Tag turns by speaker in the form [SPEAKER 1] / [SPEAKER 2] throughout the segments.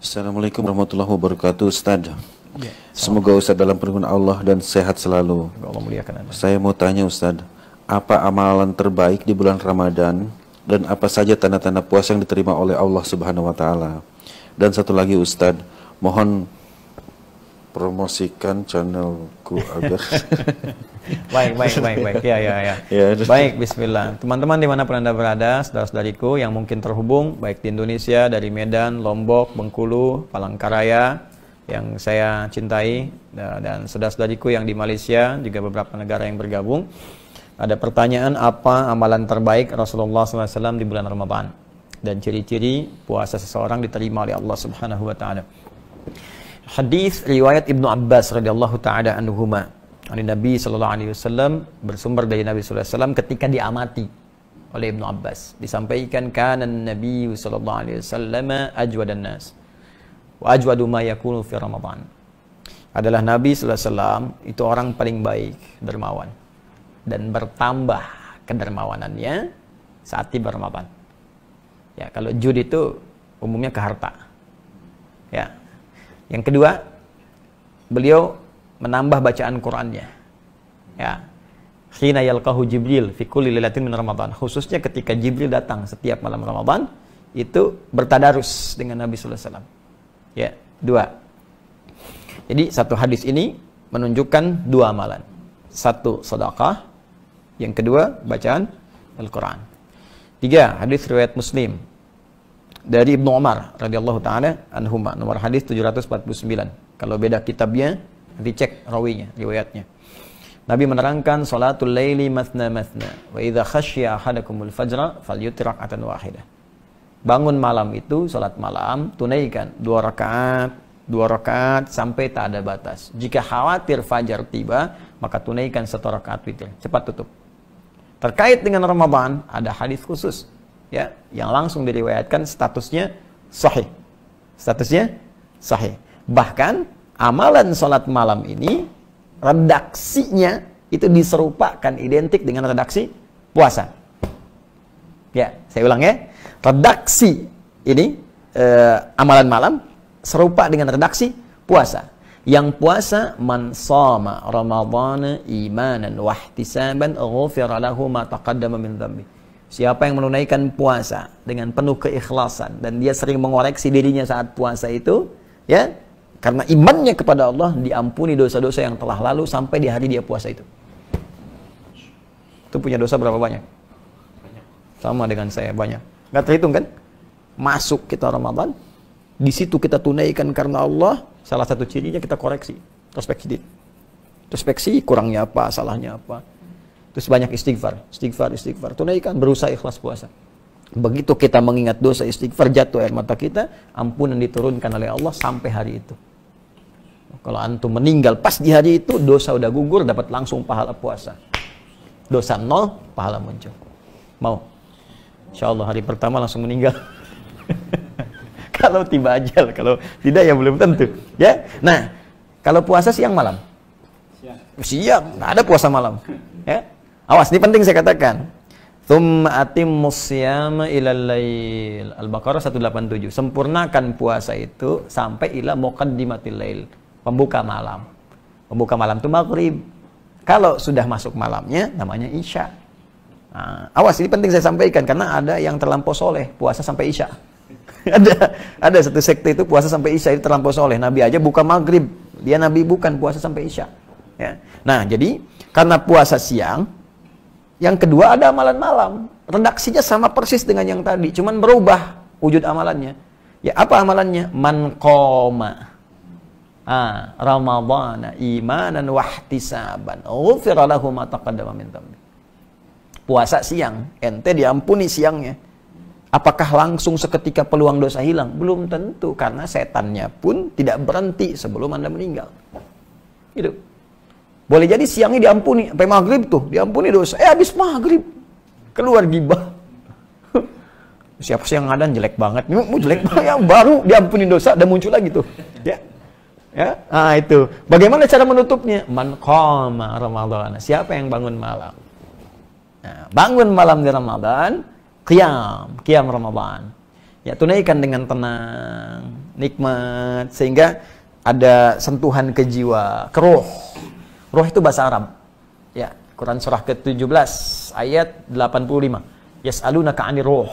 [SPEAKER 1] Assalamualaikum warahmatullahi wabarakatuh, Ustaz.
[SPEAKER 2] Ya,
[SPEAKER 1] Semoga Ustaz dalam perlindungan Allah dan sehat selalu.
[SPEAKER 2] Allah muliakan Anda.
[SPEAKER 1] Saya mau tanya Ustaz, apa amalan terbaik di bulan Ramadan dan apa saja tanda-tanda puasa yang diterima oleh Allah Subhanahu wa taala? Dan satu lagi Ustaz, mohon promosikan channelku agar
[SPEAKER 2] Baik. Ya. Baik, bismillah. Teman-teman dimanapun Anda berada, saudara-saudariku yang mungkin terhubung, baik di Indonesia, dari Medan, Lombok, Bengkulu, Palangkaraya, yang saya cintai, dan saudara-saudariku yang di Malaysia, juga beberapa negara yang bergabung. Ada pertanyaan, apa amalan terbaik Rasulullah SAW di bulan Ramadan? Dan ciri-ciri puasa seseorang diterima oleh Allah Subhanahu wa taala. Hadis riwayat Ibnu Abbas radhiyallahu taala anhuma, dari Nabi sallallahu alaihi wasallam, bersumber dari Nabi sallallahu alaihi wasallam ketika diamati oleh Ibnu Abbas, disampaikan kana Nabi sallallahu alaihi wasallam ajwadan nas wa ajwadu ma yakunu fi Ramadan. Adalah Nabi sallallahu alaihi wasallam itu orang paling baik, dermawan, dan bertambah kedermawanannya saat tiba Ramadan. Ya, kalau jud itu umumnya ke harta. Ya. Yang kedua, beliau menambah bacaan Qur'annya. Ya. Khina yalqahu Jibril fi kulli lailatin min Ramadan. Khususnya ketika Jibril datang setiap malam Ramadan, itu bertadarus dengan Nabi sallallahu alaihi wasallam. Ya, dua. Jadi satu hadis ini menunjukkan dua amalan. Satu, sedekah. Yang kedua, bacaan Al-Qur'an. Tiga, hadis riwayat Muslim dari Ibnu Umar radhiyallahu taala anhuma, nomor hadis 749. Kalau beda kitabnya, dicek rawinya, riwayatnya. Nabi menerangkan salatul laili mathna mathna wa idza khasyiya ahadakumul fajra falyutir rak'atan wahidah. Bangun malam itu, salat malam, tunaikan 2 rakaat sampai tak ada batas. Jika khawatir fajar tiba, maka tunaikan 1 rakaat witir. Cepat tutup. Terkait dengan Ramadan, ada hadis khusus, ya, yang langsung diriwayatkan statusnya sahih. Statusnya sahih. Bahkan amalan salat malam ini redaksinya itu diserupakan identik dengan redaksi puasa. Ya, saya ulang ya. Redaksi ini amalan malam serupa dengan redaksi puasa. Yang puasa, man shoma ramadhana imanan wa ihtisaban ghufira lahu ma taqaddama min dhanbi. Siapa yang menunaikan puasa dengan penuh keikhlasan dan dia sering mengoreksi dirinya saat puasa itu, ya, karena imannya kepada Allah, diampuni dosa-dosa yang telah lalu sampai di hari dia puasa itu. Itu punya dosa berapa banyak? Sama dengan saya, banyak. Nggak terhitung kan? Masuk kita Ramadan, di situ kita tunaikan karena Allah. Salah satu cirinya kita koreksi, introspeksi, kurangnya apa, salahnya apa. Terus banyak istighfar. Tunaikan, berusaha ikhlas puasa. Begitu kita mengingat dosa, istighfar, jatuh air mata kita, ampunan diturunkan oleh Allah sampai hari itu. Kalau antum meninggal pas di hari itu, dosa udah gugur, dapat langsung pahala puasa. Dosa 0, pahala muncul. Mau? Insya Allah hari pertama langsung meninggal. Kalau tiba ajal, kalau tidak ya belum tentu. Ya, nah, kalau puasa siang malam. Siang, nggak ada puasa malam. Ya, awas, ini penting saya katakan. Tsumma atimmus siyama ilal lail. Al-Baqarah 187. Sempurnakan puasa itu sampai ila muqaddimatil lail. Pembuka malam. Pembuka malam itu maghrib. Kalau sudah masuk malamnya, namanya isya. Nah, awas, ini penting saya sampaikan karena ada yang terlampau soleh puasa sampai isya. ada satu sekte itu puasa sampai isya, itu terlampau soleh. Nabi aja buka maghrib, dia Nabi bukan puasa sampai isya. Ya. Nah, jadi karena puasa siang, yang kedua ada amalan malam. Redaksinya sama persis dengan yang tadi, cuman berubah wujud amalannya. Ya, apa amalannya? Man qoma Ramadhana imanan wa ihtisaban ghufira lahu ma taqaddama min dhanbi. Puasa siang, ente diampuni siangnya. Apakah langsung seketika peluang dosa hilang? Belum tentu, karena setannya pun tidak berhenti sebelum Anda meninggal. Gitu. Boleh jadi siangnya diampuni, sampai maghrib tuh, diampuni dosa. Habis maghrib, keluar gibah. Siapa sih yang ngadan jelek banget? Mau jelek banget, ya, baru diampuni dosa, dan muncul lagi tuh. Ya. Ya, nah itu. Bagaimana cara menutupnya? Man qama Ramadhan. Siapa yang bangun malam? Nah, bangun malam di Ramadan, qiyam Ramadan. Ya, tunaikan dengan tenang. nikmat, sehingga ada sentuhan ke jiwa, ke roh. Roh itu bahasa Arab. Ya, Quran surah ke-17 ayat 85. Yas'alunaka 'anir ruh.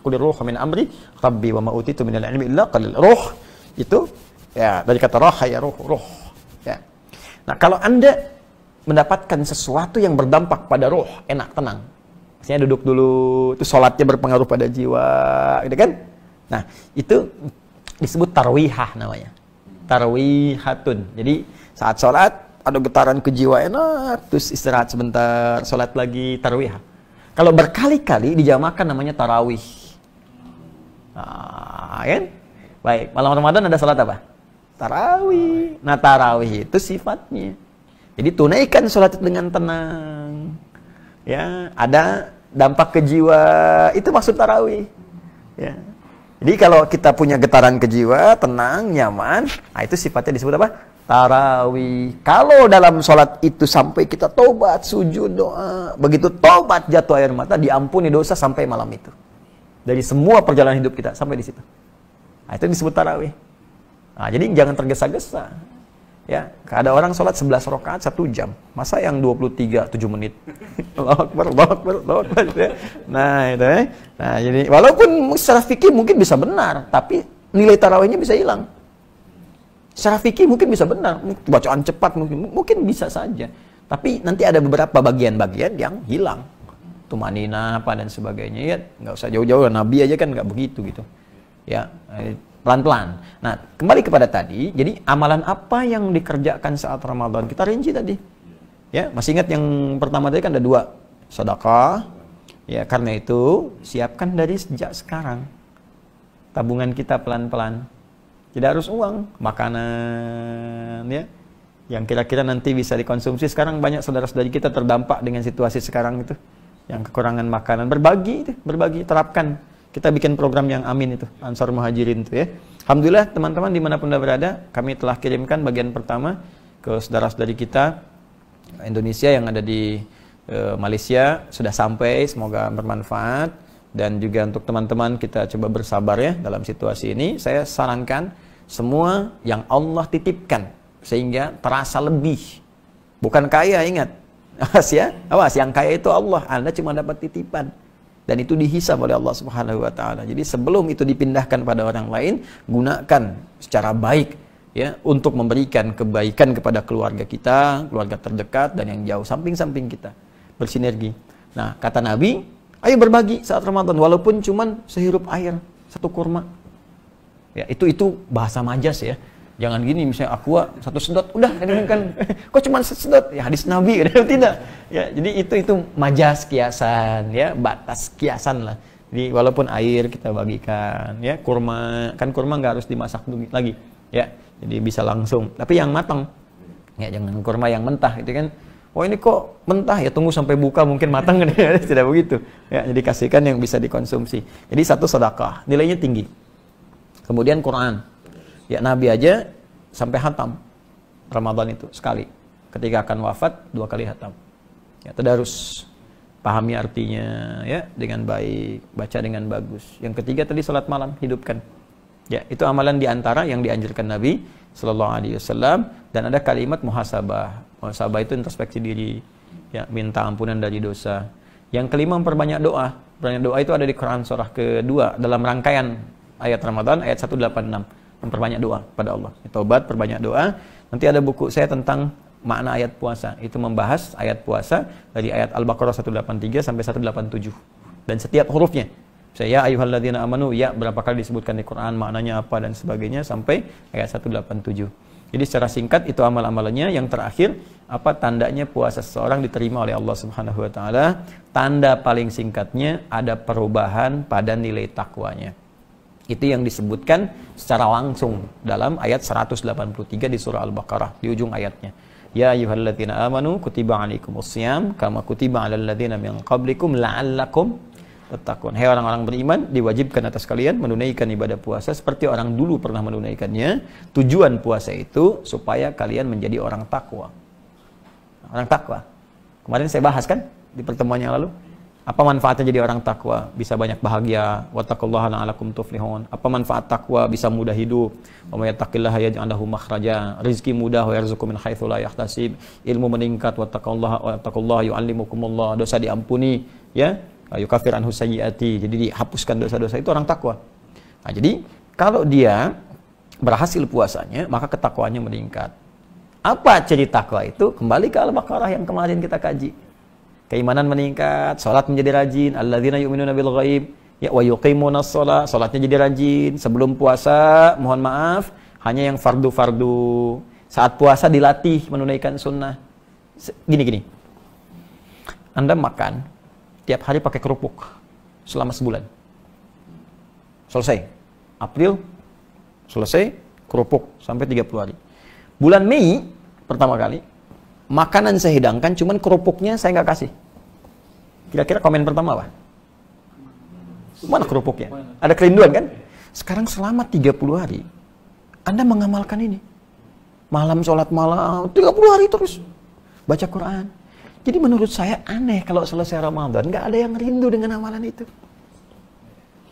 [SPEAKER 2] Qul ruhu min amri rabbi wa ma utitu minal ilmi illa qalil. Ruh itu ya dari kata roh ya roh. Ya. Nah, kalau Anda mendapatkan sesuatu yang berdampak pada roh, enak, tenang. Maksudnya duduk dulu, itu sholatnya berpengaruh pada jiwa, gitu kan? Nah, itu disebut tarwihah namanya. Tarwihatun. Jadi saat sholat ada getaran ke jiwa enak, terus istirahat sebentar, sholat lagi, tarwihah. Kalau berkali-kali dijamakan namanya tarawih. Nah, kan? Baik, malam Ramadan ada sholat apa? Tarawih. Nah, tarawih itu sifatnya. Jadi tunaikan sholat dengan tenang. Ya, ada dampak ke jiwa, itu maksud tarawih. Ya. Jadi kalau kita punya getaran ke jiwa, tenang, nyaman, nah itu sifatnya disebut apa? Tarawih. Kalau dalam sholat itu sampai kita tobat, sujud, doa, begitu tobat jatuh air mata, diampuni dosa sampai malam itu. Dari semua perjalanan hidup kita sampai di situ. Nah, itu disebut tarawih. Nah, jadi jangan tergesa-gesa. Ya, ada orang sholat 11 rakaat 1 jam. Masa yang 23 7 menit? Allahu Akbar, Allahu Akbar, Allahu Akbar. Nah, itu ya. Nah, jadi walaupun secara fikih mungkin bisa benar, tapi nilai tarawihnya bisa hilang. Secara fikih mungkin bisa benar, bacaan cepat mungkin bisa saja. Tapi nanti ada beberapa bagian-bagian yang hilang. Tumanina apa dan sebagainya, ya nggak usah jauh-jauh, Nabi aja kan nggak begitu gitu. Ya, pelan-pelan. Nah, kembali kepada tadi, jadi amalan apa yang dikerjakan saat Ramadan? Kita rinci tadi. Ya, masih ingat yang pertama tadi kan ada 2, sedekah. Ya, karena itu siapkan dari sejak sekarang. Tabungan kita pelan-pelan. Tidak harus uang, makanan ya. Yang kira-kira nanti bisa dikonsumsi. Sekarang banyak saudara-saudari kita terdampak dengan situasi sekarang itu. Yang kekurangan makanan, berbagi, terapkan. Kita bikin program yang amin itu, Ansar Muhajirin itu ya. Alhamdulillah teman-teman dimanapun Anda berada, kami telah kirimkan bagian pertama ke saudara-saudari kita Indonesia yang ada di Malaysia, sudah sampai, semoga bermanfaat. Dan juga untuk teman-teman kita coba bersabar ya dalam situasi ini. Saya sarankan semua yang Allah titipkan sehingga terasa lebih. Bukan kaya, ingat. Awas ya, awas, yang kaya itu Allah, Anda cuma dapat titipan. Dan itu dihisab oleh Allah Subhanahu wa taala. Jadi sebelum itu dipindahkan pada orang lain, gunakan secara baik ya untuk memberikan kebaikan kepada keluarga kita, keluarga terdekat dan yang jauh, samping-samping kita. Bersinergi. Nah, kata Nabi, ayo berbagi saat Ramadan walaupun cuman sehirup air, 1 kurma. Ya, itu bahasa majas ya. Jangan gini misalnya aqua 1 sedot, udah kan. Kok cuma sedot? Ya hadis Nabi kan tidak. Ya, jadi itu majas kiasan ya, batas kiasan lah. Jadi walaupun air kita bagikan ya, kurma, kan kurma nggak harus dimasak lagi ya. Jadi bisa langsung. Tapi yang matang. Ya, jangan kurma yang mentah itu kan. Oh ini kok mentah ya, tunggu sampai buka mungkin matang kan. Tidak begitu. Ya, jadi kasihkan yang bisa dikonsumsi. Jadi 1 sedekah, nilainya tinggi. Kemudian Quran. Ya, Nabi aja sampai khatam Ramadan itu sekali. Ketika akan wafat 2 kali khatam. Ya, tadarus, pahami artinya ya dengan baik, baca dengan bagus. Yang ketiga tadi salat malam, hidupkan. Ya, itu amalan diantara yang dianjurkan Nabi Sallallahu Alaihi Wasallam. Dan ada kalimat muhasabah. Muhasabah itu introspeksi diri, ya, minta ampunan dari dosa. Yang kelima memperbanyak doa. Perbanyak doa itu ada di Quran surah kedua dalam rangkaian ayat Ramadan ayat 186. Memperbanyak doa pada Allah. Taubat, perbanyak doa. Nanti ada buku saya tentang makna ayat puasa. Itu membahas ayat puasa dari ayat Al-Baqarah 183 sampai 187. Dan setiap hurufnya. Saya ayyuhalladzina amanu, ya berapa kali disebutkan di Quran, maknanya apa dan sebagainya sampai ayat 187. Jadi secara singkat itu amal-amalannya. Yang terakhir, apa tandanya puasa seseorang diterima oleh Allah Subhanahu wa taala? Tanda paling singkatnya ada perubahan pada nilai takwanya. Itu yang disebutkan secara langsung dalam ayat 183 di surah Al-Baqarah di ujung ayatnya. Ya ayyuhalladzina amanu kutiba alaikumussyam kama kutiba alal ladzina min qablikum la'allakum tattaqun. Hai orang-orang beriman, diwajibkan atas kalian menunaikan ibadah puasa seperti orang dulu pernah menunaikannya. Tujuan puasa itu supaya kalian menjadi orang takwa. Orang takwa. Kemarin saya bahas kan di pertemuan yang lalu. Apa manfaatnya jadi orang takwa? Bisa banyak bahagia. Wattaqullaha la'allakum tuflihun. Apa manfaat takwa? Bisa mudah hidup. Wa may yattaqillaha yaj'al lahu makhraja. Rizki mudah, wa yarzuqhu min haitsu la yahtasib. Ilmu meningkat, wattaqullaha yu'allimukumullah. Dosa diampuni, ya. Yukaffir anhu sayyiati. Jadi dihapuskan dosa-dosa, itu orang takwa. Nah, jadi kalau dia berhasil puasanya, maka ketakwaannya meningkat. Apa ciri takwa itu? Kembali ke Al-Baqarah yang kemarin kita kaji. Keimanan meningkat, salat menjadi rajin, alladzina yu'minuna bil ghaib, ya wa yuqimunas shalah, salatnya jadi rajin. Sebelum puasa, mohon maaf, hanya yang fardu-fardu. Saat puasa dilatih menunaikan sunnah. Gini. Anda makan tiap hari pakai kerupuk selama sebulan. Selesai. April selesai, kerupuk sampai 30 hari. Bulan Mei pertama kali makanan saya hidangkan, cuman kerupuknya saya nggak kasih. Kira-kira komen pertama apa? Mana kerupuknya? Ada kerinduan kan? Sekarang selama 30 hari, Anda mengamalkan ini. Malam sholat malam, 30 hari terus. Baca Quran. Jadi menurut saya aneh kalau selesai Ramadan, nggak ada yang rindu dengan amalan itu.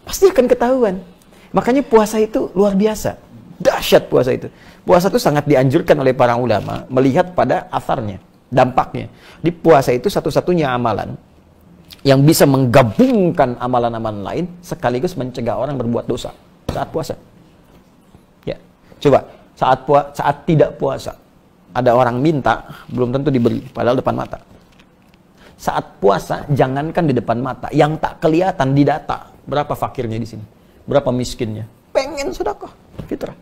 [SPEAKER 2] Pasti akan ketahuan. Makanya puasa itu luar biasa. Dahsyat puasa itu. Puasa itu sangat dianjurkan oleh para ulama melihat pada asarnya, dampaknya. Di puasa itu satu-satunya amalan yang bisa menggabungkan amalan-amalan lain sekaligus mencegah orang berbuat dosa saat puasa. Ya, coba saat tidak puasa ada orang minta belum tentu diberi, padahal depan mata. Saat puasa jangankan di depan mata, yang tak kelihatan di data berapa fakirnya di sini, berapa miskinnya, pengen sedekah fitrah.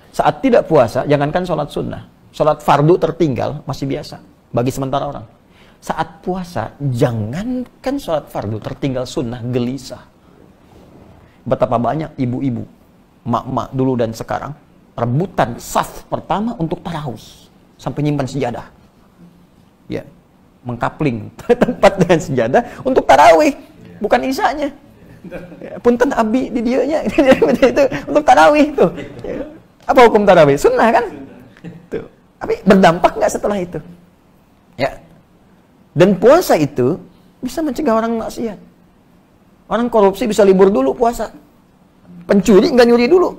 [SPEAKER 2] Saat tidak puasa, jangankan sholat sunnah, sholat fardu tertinggal masih biasa bagi sementara orang. Saat puasa, jangankan sholat fardu tertinggal sunnah, gelisah. Betapa banyak ibu-ibu, mak-mak dulu dan sekarang, rebutan saf pertama untuk tarawih sampai nyimpan sejadah. Ya, mengkapling tempat dengan sejadah untuk tarawih, bukan isanya. Ya, punten abi di dianya itu untuk tarawih tuh. Ya. Apa hukum tarawih? Sunnah kan? Tuh. Tapi berdampak nggak setelah itu? Ya. Dan puasa itu bisa mencegah orang maksiat. Orang korupsi bisa libur dulu puasa. Pencuri nggak nyuri dulu.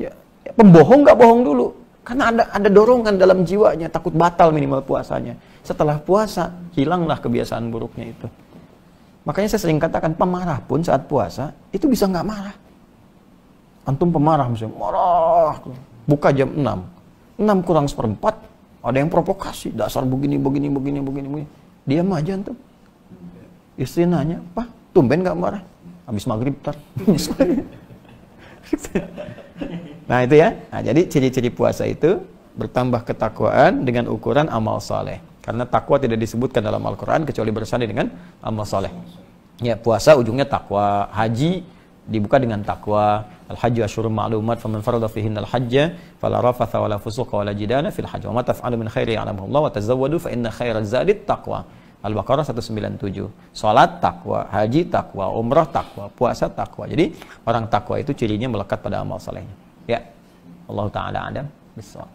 [SPEAKER 2] Ya. Pembohong nggak bohong dulu. Karena ada dorongan dalam jiwanya, takut batal minimal puasanya. Setelah puasa, hilanglah kebiasaan buruknya itu. Makanya saya sering katakan, pemarah pun saat puasa, itu bisa nggak marah. Antum pemarah misalnya, marah, buka jam 6 kurang seperempat, ada yang provokasi, dasar begini. Diam aja antum. Istri nanya, Pak, tumben nggak marah? Habis maghrib tar. Nah itu ya, nah, jadi ciri-ciri puasa itu bertambah ketakwaan dengan ukuran amal saleh. Karena takwa tidak disebutkan dalam Al-Quran kecuali bersanding dengan amal saleh. Ya, puasa ujungnya takwa, haji dibuka dengan takwa. Al-hajju asyhurun ma'lumat, faman farada fihinna al-hajja fala rafatha wala fusuqa wala jidala fil hajj. Wa ma taf'alu min khairin ya'lamuhu Allah wa tazawwadu fa inna khairaz zadit taqwa. Al-Baqarah 197. Salat takwa, haji takwa, umrah takwa, puasa takwa. Jadi orang takwa itu cirinya melekat pada amal salehnya. Ya. Allah taala adam. Bismillah.